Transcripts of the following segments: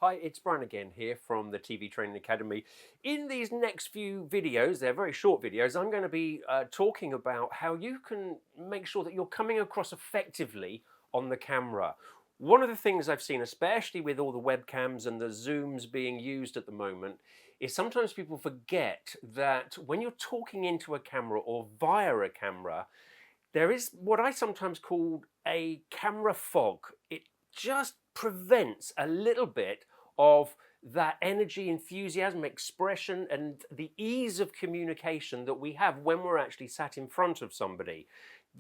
Hi, it's Brian again here from the TV Training Academy. In these next few videos, they're very short videos, I'm going to be talking about how you can make sure that you're coming across effectively on the camera. One of the things I've seen, especially with all the webcams and the Zooms being used at the moment, is sometimes people forget that when you're talking into a camera or via a camera, there is what I sometimes call a camera fog. It just prevents a little bit of that energy, enthusiasm, expression, and the ease of communication that we have when we're actually sat in front of somebody.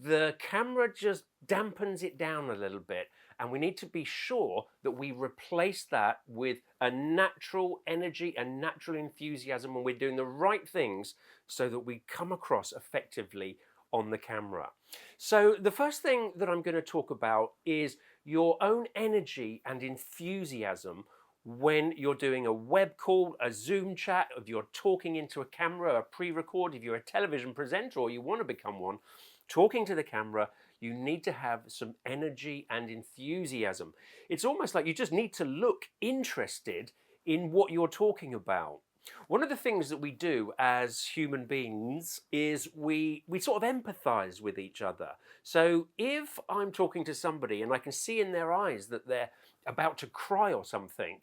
The camera just dampens it down a little bit, and we need to be sure that we replace that with a natural energy and natural enthusiasm when we're doing the right things so that we come across effectively on the camera. So the first thing that I'm going to talk about is your own energy and enthusiasm when you're doing a web call, a Zoom chat, if you're talking into a camera, a pre-record, if you're a television presenter or you want to become one, talking to the camera, you need to have some energy and enthusiasm. It's almost like you just need to look interested in what you're talking about. One of the things that we do as human beings is we sort of empathize with each other. So if I'm talking to somebody and I can see in their eyes that they're about to cry or something,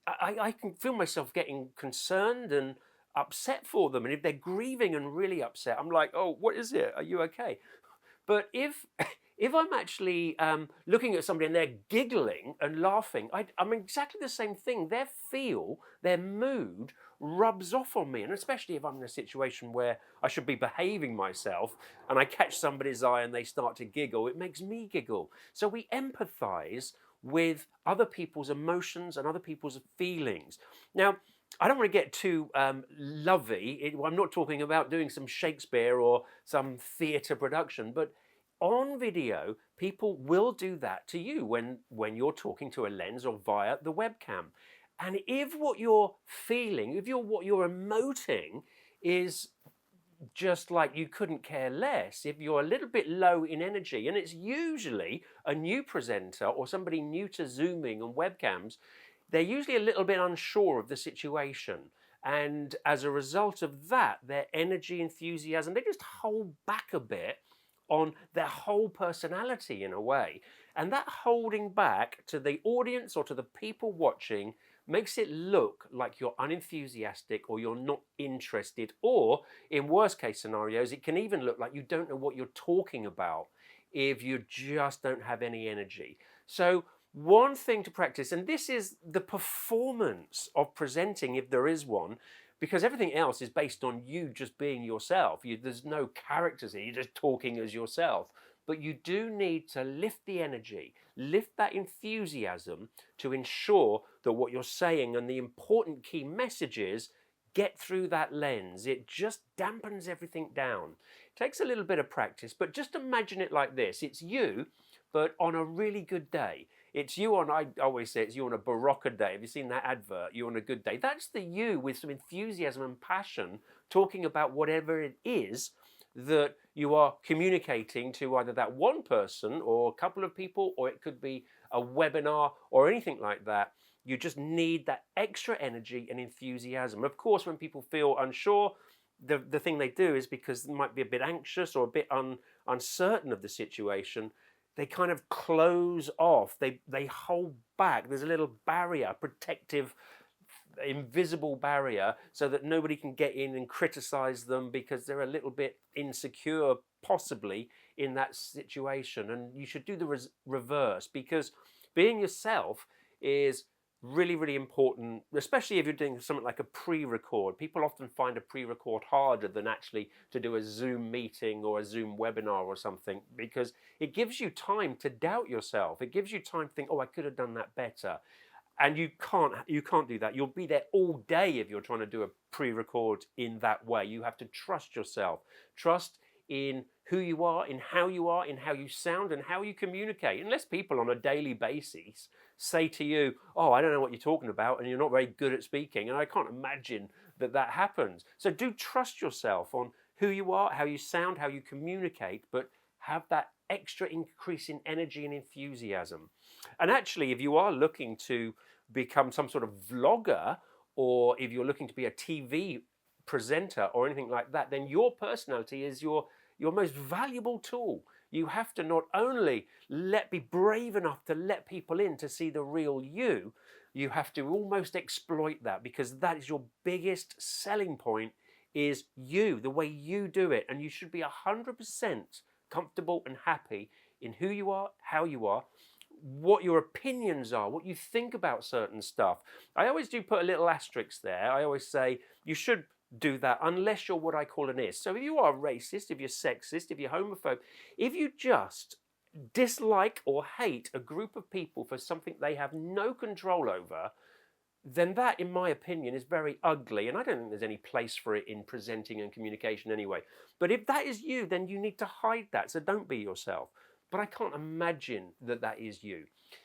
I can feel myself getting concerned and upset for them. And if they're grieving and really upset, I'm like, oh, what is it? Are you okay? But if if I'm actually looking at somebody and they're giggling and laughing, I'm exactly the same thing. Their feel, their mood rubs off on me. And especially if I'm in a situation where I should be behaving myself and I catch somebody's eye and they start to giggle, it makes me giggle. So we empathize with other people's emotions and other people's feelings. Now, I don't want to get too lovey. I'm not talking about doing some Shakespeare or some theatre production, but on video, people will do that to you when you're talking to a lens or via the webcam. And if what you're feeling, if what you're emoting is just like you couldn't care less, if you're a little bit low in energy, and it's usually a new presenter or somebody new to Zooming and webcams, they're usually a little bit unsure of the situation. And as a result of that, their energy, enthusiasm, they just hold back a bit on their whole personality in a way. And that holding back to the audience or to the people watching makes it look like you're unenthusiastic or you're not interested, or in worst case scenarios, it can even look like you don't know what you're talking about if you just don't have any energy. So one thing to practice, and this is the performance of presenting if there is one, because everything else is based on you just being yourself. There's no characters here, you're just talking as yourself. But you do need to lift the energy, lift that enthusiasm to ensure that what you're saying and the important key messages get through that lens. It just dampens everything down. It takes a little bit of practice, but just imagine it like this. It's you, but on a really good day. It's you on, I always say, it's you on a Barocca day. Have you seen that advert? You on a good day. That's the you with some enthusiasm and passion talking about whatever it is that you are communicating to either that one person or a couple of people, or it could be a webinar or anything like that. You just need that extra energy and enthusiasm. Of course, when people feel unsure, the thing they do is because they might be a bit anxious or a bit uncertain of the situation, they kind of close off, they hold back. There's a little barrier, protective, invisible barrier, so that nobody can get in and criticize them because they're a little bit insecure, possibly, in that situation. And you should do the reverse, because being yourself is really, really important, especially if you're doing something like a pre-record. People often find a pre-record harder than actually to do a Zoom meeting or a Zoom webinar or something, because it gives you time to doubt yourself. It gives you time to think, oh, I could have done that better. And you can't do that. You'll be there all day if you're trying to do a pre-record in that way. You have to trust yourself. Trust in who you are, in how you sound, and how you communicate. Unless people on a daily basis say to you, oh, I don't know what you're talking about, and you're not very good at speaking, and I can't imagine that happens. So do trust yourself on who you are, how you sound, how you communicate, but have that extra increase in energy and enthusiasm. And actually, if you are looking to become some sort of vlogger, or if you're looking to be a TV presenter or anything like that, then your personality is your most valuable tool. You have to not only be brave enough to let people in to see the real you, you have to almost exploit that, because that is your biggest selling point, is you, the way you do it. And you should be 100% comfortable and happy in who you are, how you are, what your opinions are, what you think about certain stuff. I always do put a little asterisk there. I always say you should do that unless you're what I call an is. So if you are racist, if you're sexist, if you're homophobe, if you just dislike or hate a group of people for something they have no control over, then that, in my opinion, is very ugly. And I don't think there's any place for it in presenting and communication anyway. But if that is you, then you need to hide that. So don't be yourself. But I can't imagine that that is you.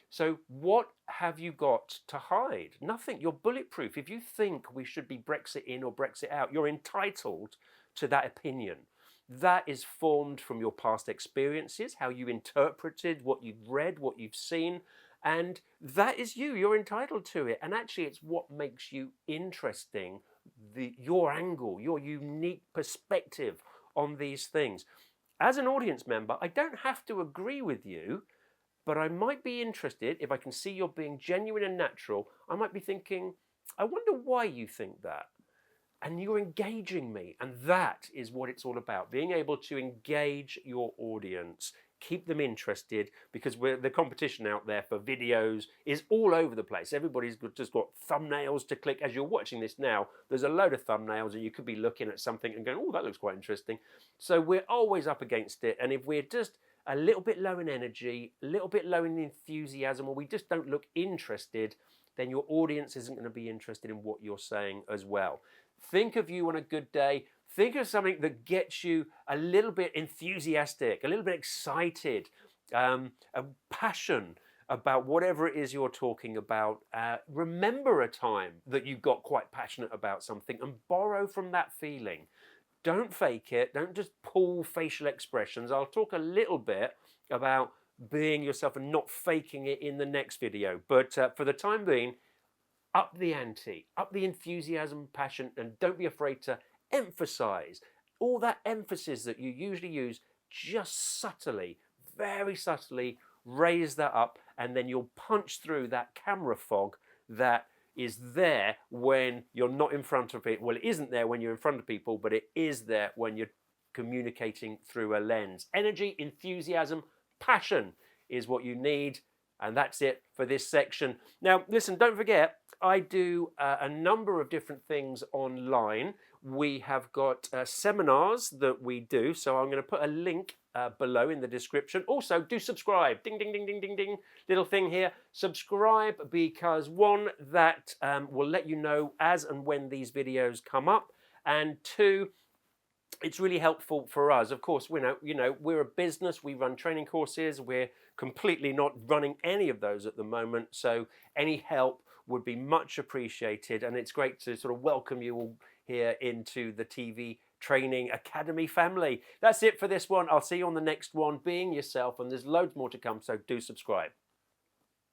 So what have you got to hide? Nothing. You're bulletproof. If you think we should be Brexit in or Brexit out, you're entitled to that opinion. That is formed from your past experiences, how you interpreted what you've read, what you've seen, and that is you. You're entitled to it. And actually, it's what makes you interesting, your angle, your unique perspective on these things. As an audience member, I don't have to agree with you, but I might be interested. If I can see you're being genuine and natural, I might be thinking, I wonder why you think that. And you're engaging me. And that is what it's all about, being able to engage your audience, keep them interested, because the competition out there for videos is all over the place. Everybody's just got thumbnails to click. As you're watching this now, there's a load of thumbnails, and you could be looking at something and going, oh, that looks quite interesting. So we're always up against it. And if we're just a little bit low in energy, a little bit low in enthusiasm, or we just don't look interested, then your audience isn't going to be interested in what you're saying as well. Think of you on a good day. Think of something that gets you a little bit enthusiastic, a little bit excited, a passion about whatever it is you're talking about. Remember a time that you got quite passionate about something and borrow from that feeling. Don't fake it. Don't just pull facial expressions. I'll talk a little bit about being yourself and not faking it in the next video. But for the time being, up the ante, up the enthusiasm, passion, and don't be afraid to emphasize all that emphasis that you usually use. Just subtly, very subtly raise that up, and then you'll punch through that camera fog that is there when you're not in front of it. Well, it isn't there when you're in front of people, but it is there when you're communicating through a lens. Energy, enthusiasm, passion is what you need. And that's it for this section. Now, listen, don't forget, I do a number of different things online. We have got seminars that we do. So I'm going to put a link below in the description. Also, do subscribe. Ding, ding, ding, ding, ding, ding. Little thing here. Subscribe, because one, that will let you know as and when these videos come up. And two, it's really helpful for us. Of course, we're a business. We run training courses. We're completely not running any of those at the moment. So any help would be much appreciated. And it's great to sort of welcome you all here into the TV Training Academy family. That's it for this one. I'll see you on the next one. Being yourself, and there's loads more to come. So do subscribe.